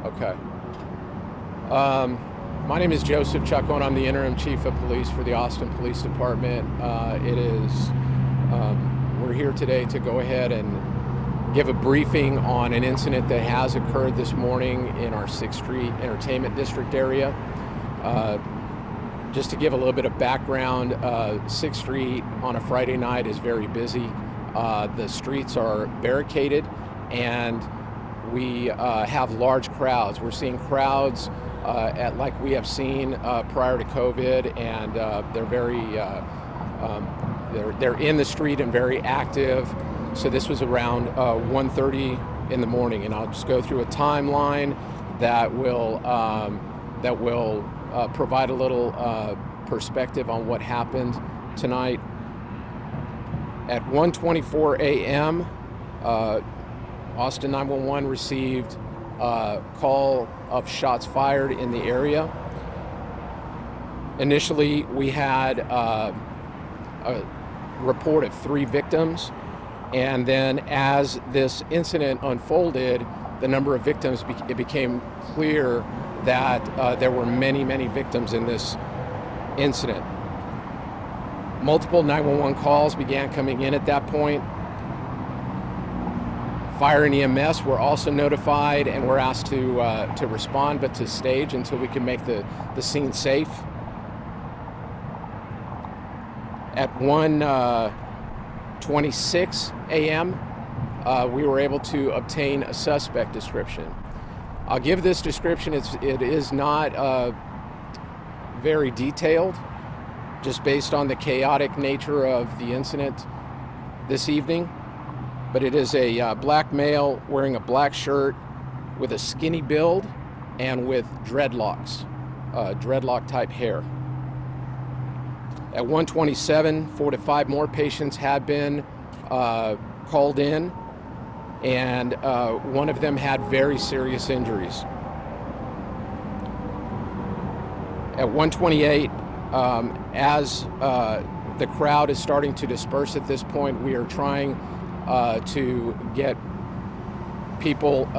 Okay. My name is Joseph Chacon. I'm the interim chief of police for the Austin Police Department. We're here today to go ahead and give a briefing on an incident that has occurred this morning in our 6th Street Entertainment District area. Just to give a little bit of background, 6th Street on a Friday night is very busy. The streets are barricaded and we have large crowds. We're seeing crowds like we have seen prior to COVID, and they're in the street and very active. So this was around 1:30 in the morning, and I'll just go through a timeline that will provide a little perspective on what happened tonight. At 1:24 a.m., Austin 911 received a call of shots fired in the area. Initially, we had a report of 3 victims, and then as this incident unfolded, the number of victims, it became clear that there were many, many victims in this incident. Multiple 911 calls began coming in at that point. Fire and EMS were also notified and were asked to respond, but to stage until we could make the scene safe. At 1:26 a.m., we were able to obtain a suspect description. I'll give this description. It is not very detailed, just based on the chaotic nature of the incident this evening. But it is a black male wearing a black shirt with a skinny build and with dreadlocks, dreadlock type hair. At 1:27, 4 to 5 more patients had been called in, and one of them had very serious injuries. At 1:28, as the crowd is starting to disperse at this point, we are trying to get people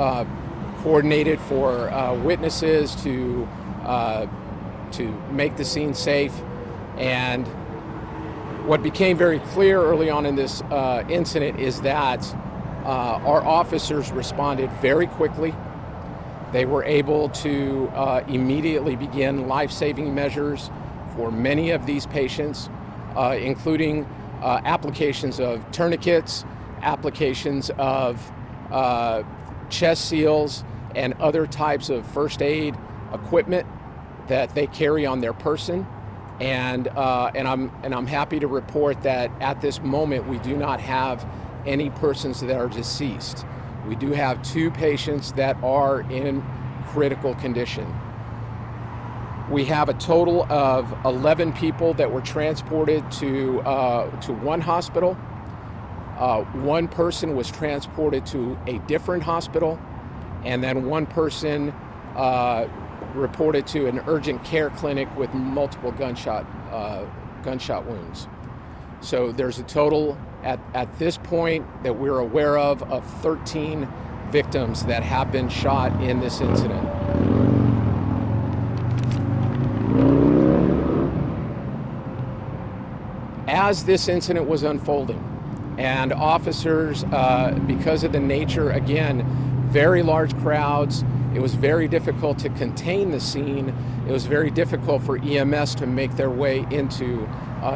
coordinated for witnesses to make the scene safe. And what became very clear early on in this incident is that our officers responded very quickly. They were able to immediately begin life-saving measures for many of these patients, including applications of tourniquets, applications of chest seals, and other types of first aid equipment that they carry on their person. And I'm happy to report that at this moment we do not have any persons that are deceased. We do have 2 patients that are in critical condition. We have a total of 11 people that were transported to one hospital. 1 person was transported to a different hospital, and then 1 person reported to an urgent care clinic with multiple gunshot wounds. So there's a total at this point that we're aware of 13 victims that have been shot in this incident. As this incident was unfolding, and officers, because of the nature, again, very large crowds, it was very difficult to contain the scene. It was very difficult for EMS to make their way into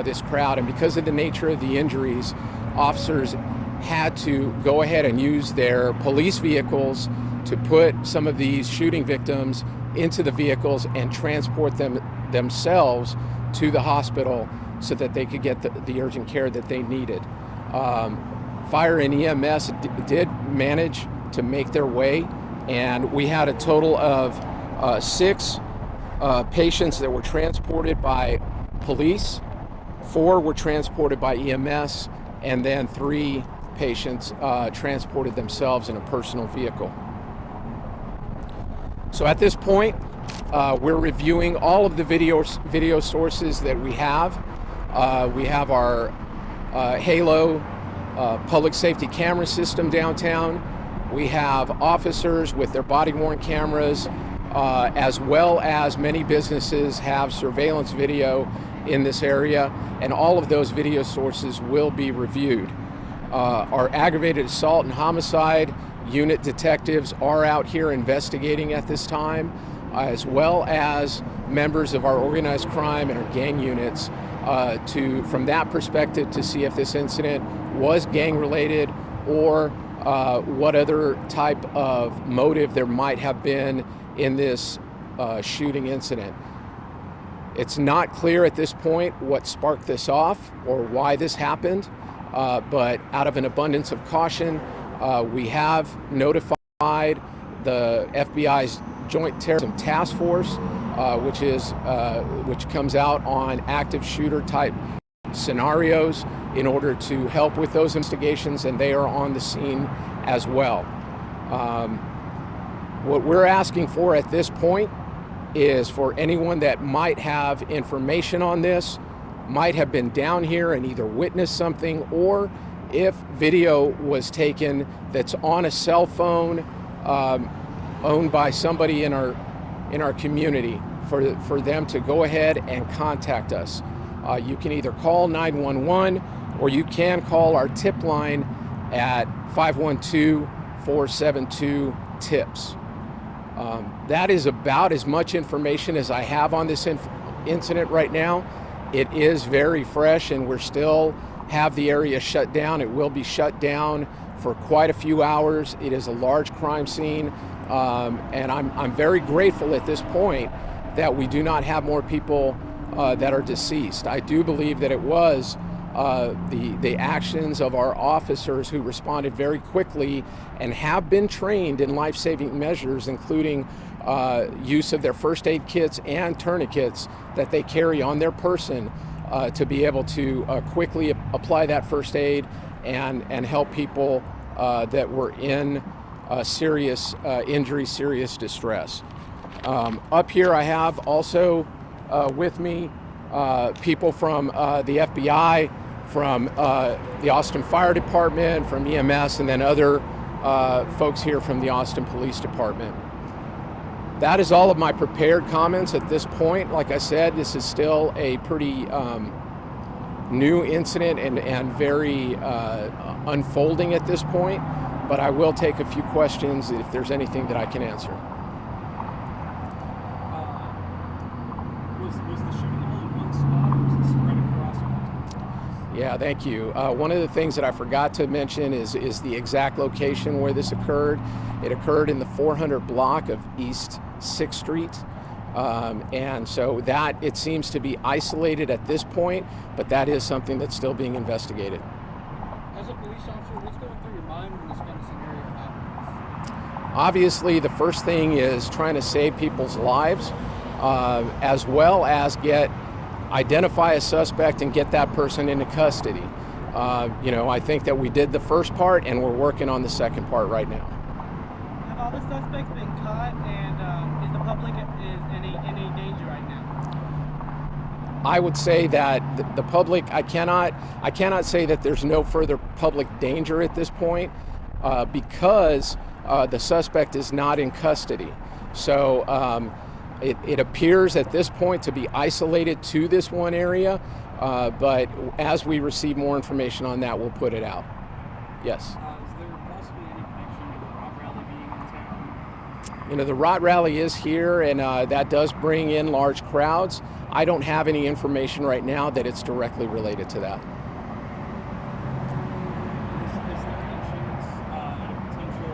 this crowd. And because of the nature of the injuries, officers had to go ahead and use their police vehicles to put some of these shooting victims into the vehicles and transport them themselves to the hospital so that they could get the urgent care that they needed. Fire and EMS did manage to make their way, and we had a total of 6 patients that were transported by police, 4 were transported by EMS, and then 3 patients transported themselves in a personal vehicle. So at this point, we're reviewing all of the video sources that we have. We have our Halo public safety camera system downtown. We have officers with their body-worn cameras, as well as many businesses have surveillance video in this area, and all of those video sources will be reviewed. Our aggravated assault and homicide unit detectives are out here investigating at this time, as well as members of our organized crime and our gang units from that perspective, to see if this incident was gang related or what other type of motive there might have been in this shooting incident. It's not clear at this point what sparked this off or why this happened, but out of an abundance of caution, we have notified the FBI's Joint Terrorism Task Force, which comes out on active shooter type scenarios in order to help with those investigations, and they are on the scene as well. What we're asking for at this point is for anyone that might have information on this, might have been down here and either witnessed something, or if video was taken that's on a cell phone owned by somebody in our community, for them to go ahead and contact us. You can either call 911 or you can call our tip line at 512-472-TIPS. That is about as much information as I have on this incident right now. It is very fresh, and we're still have the area shut down. It will be shut down for quite a few hours. It is a large crime scene, and I'm very grateful at this point that we do not have more people that are deceased. I do believe that it was the actions of our officers who responded very quickly and have been trained in life-saving measures, including use of their first aid kits and tourniquets that they carry on their person to be able to quickly apply that first aid and help people that were in serious injury, serious distress. Up here I have also with me people from the FBI, from the Austin Fire Department, from EMS, and then other folks here from the Austin Police Department. That is all of my prepared comments at this point. Like I said, this is still a pretty new incident and very unfolding at this point, but I will take a few questions if there's anything that I can answer. Was the shooting all in one spot, or was it spread across multiple? Yeah, thank you. One of the things that I forgot to mention is the exact location where this occurred. It occurred in the 400 block of East 6th Street. And so that, it seems to be isolated at this point, but that is something that's still being investigated. As a police officer, what's going through your mind when this kind of scenario happens? Obviously, the first thing is trying to save people's lives, as well as identify a suspect and get that person into custody. I think that we did the first part, and we're working on the second part right now. Have all the suspects been caught, and is the public in any danger right now? I would say that the public, I cannot say that there's no further public danger at this point because the suspect is not in custody. So it appears at this point to be isolated to this one area, but as we receive more information on that, we'll put it out. Yes. Is there possibly any connection to the Rot Rally being in town? The Rot Rally is here, and that does bring in large crowds. I don't have any information right now that it's directly related to that. Is there any chance at a potential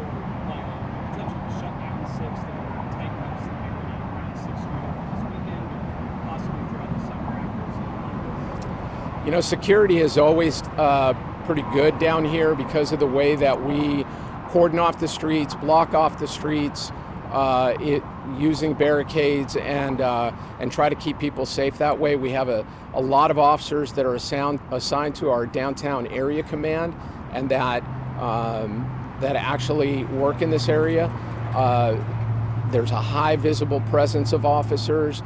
shutdown 6th or tighten up security around 6th Street this weekend, or possibly throughout the summer after? Security is always pretty good down here because of the way that we cordon off the streets, block off the streets, using barricades and try to keep people safe that way. We have a lot of officers that are assigned to our downtown area command, and that actually work in this area. There's a high visible presence of officers.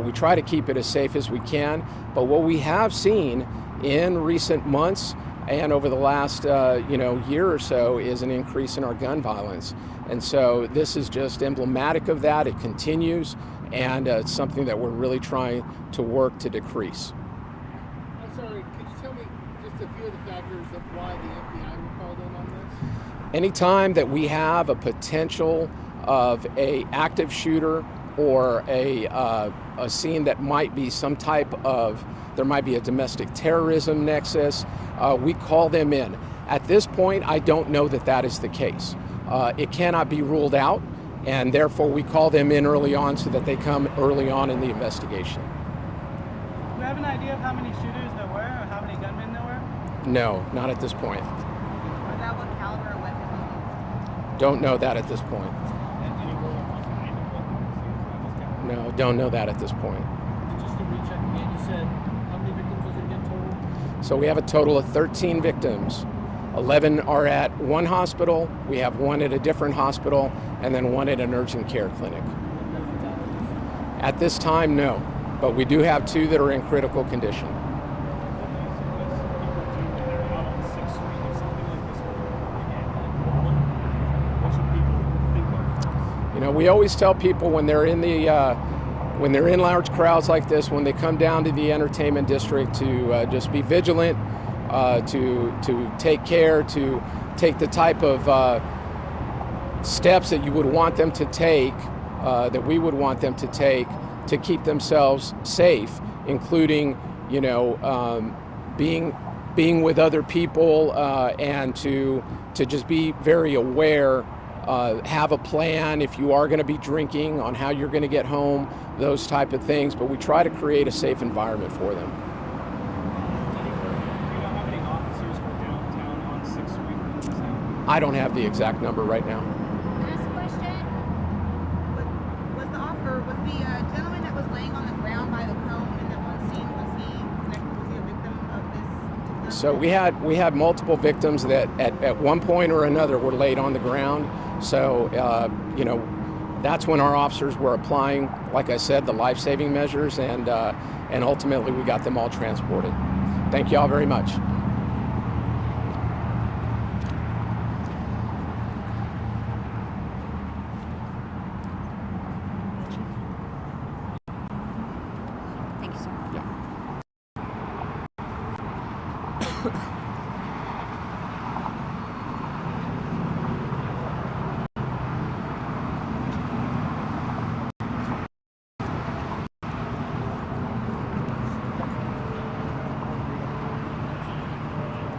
We try to keep it as safe as we can, but what we have seen in recent months and over the last year or so is an increase in our gun violence. And so this is just emblematic of that. It continues, and it's something that we're really trying to work to decrease. I'm sorry, could you tell me just a few of the factors of why the FBI were called in on this? Anytime that we have a potential of a active shooter or a scene that might be some type of, there might be a domestic terrorism nexus, we call them in. At this point, I don't know that that is the case. It cannot be ruled out, and therefore we call them in early on so that they come early on in the investigation. Do you have an idea of how many shooters there were or how many gunmen there were? No, not at this point. Or that what caliber of weapon they used? Don't know that at this point. And any rule of what kind of weapon was used? No, don't know that at this point. And just to recheck again, you said how many victims was it again total? So we have a total of 13 victims. 11 are at one hospital, we have one at a different hospital, and then one at an urgent care clinic. At this time, no, but we do have 2 that are in critical condition. You know, we always tell people when they're in large crowds like this, when they come down to the entertainment district, to just be vigilant, to take care, to take the type of steps that you would want them to take, that we would want them to take to keep themselves safe, including, being with other people, and to just be very aware, have a plan if you are going to be drinking on how you're going to get home, those type of things. But we try to create a safe environment for them. I don't have the exact number right now. Last question. Was the gentleman that was laying on the ground by the cone in that one scene, was he a victim of this? So we had multiple victims that at one point or another were laid on the ground. So that's when our officers were applying, like I said, the life-saving measures, and ultimately we got them all transported. Thank you all very much. Thank you, sir.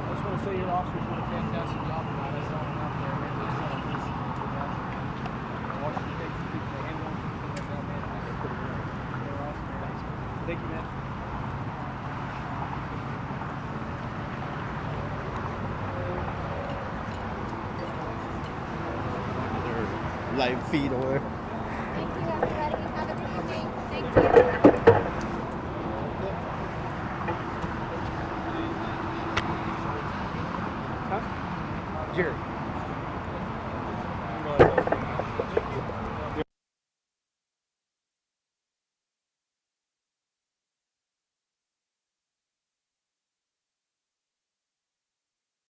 I just want to say your officers did a fantastic job tonight. I saw them out there. Man, they saw this. Washington State people, they handle things like that, man. I think they're pretty good. They're awesome. Thanks. Thank you, man. Live feed or whatever. Thank you, everybody. Have a good evening. Thank you.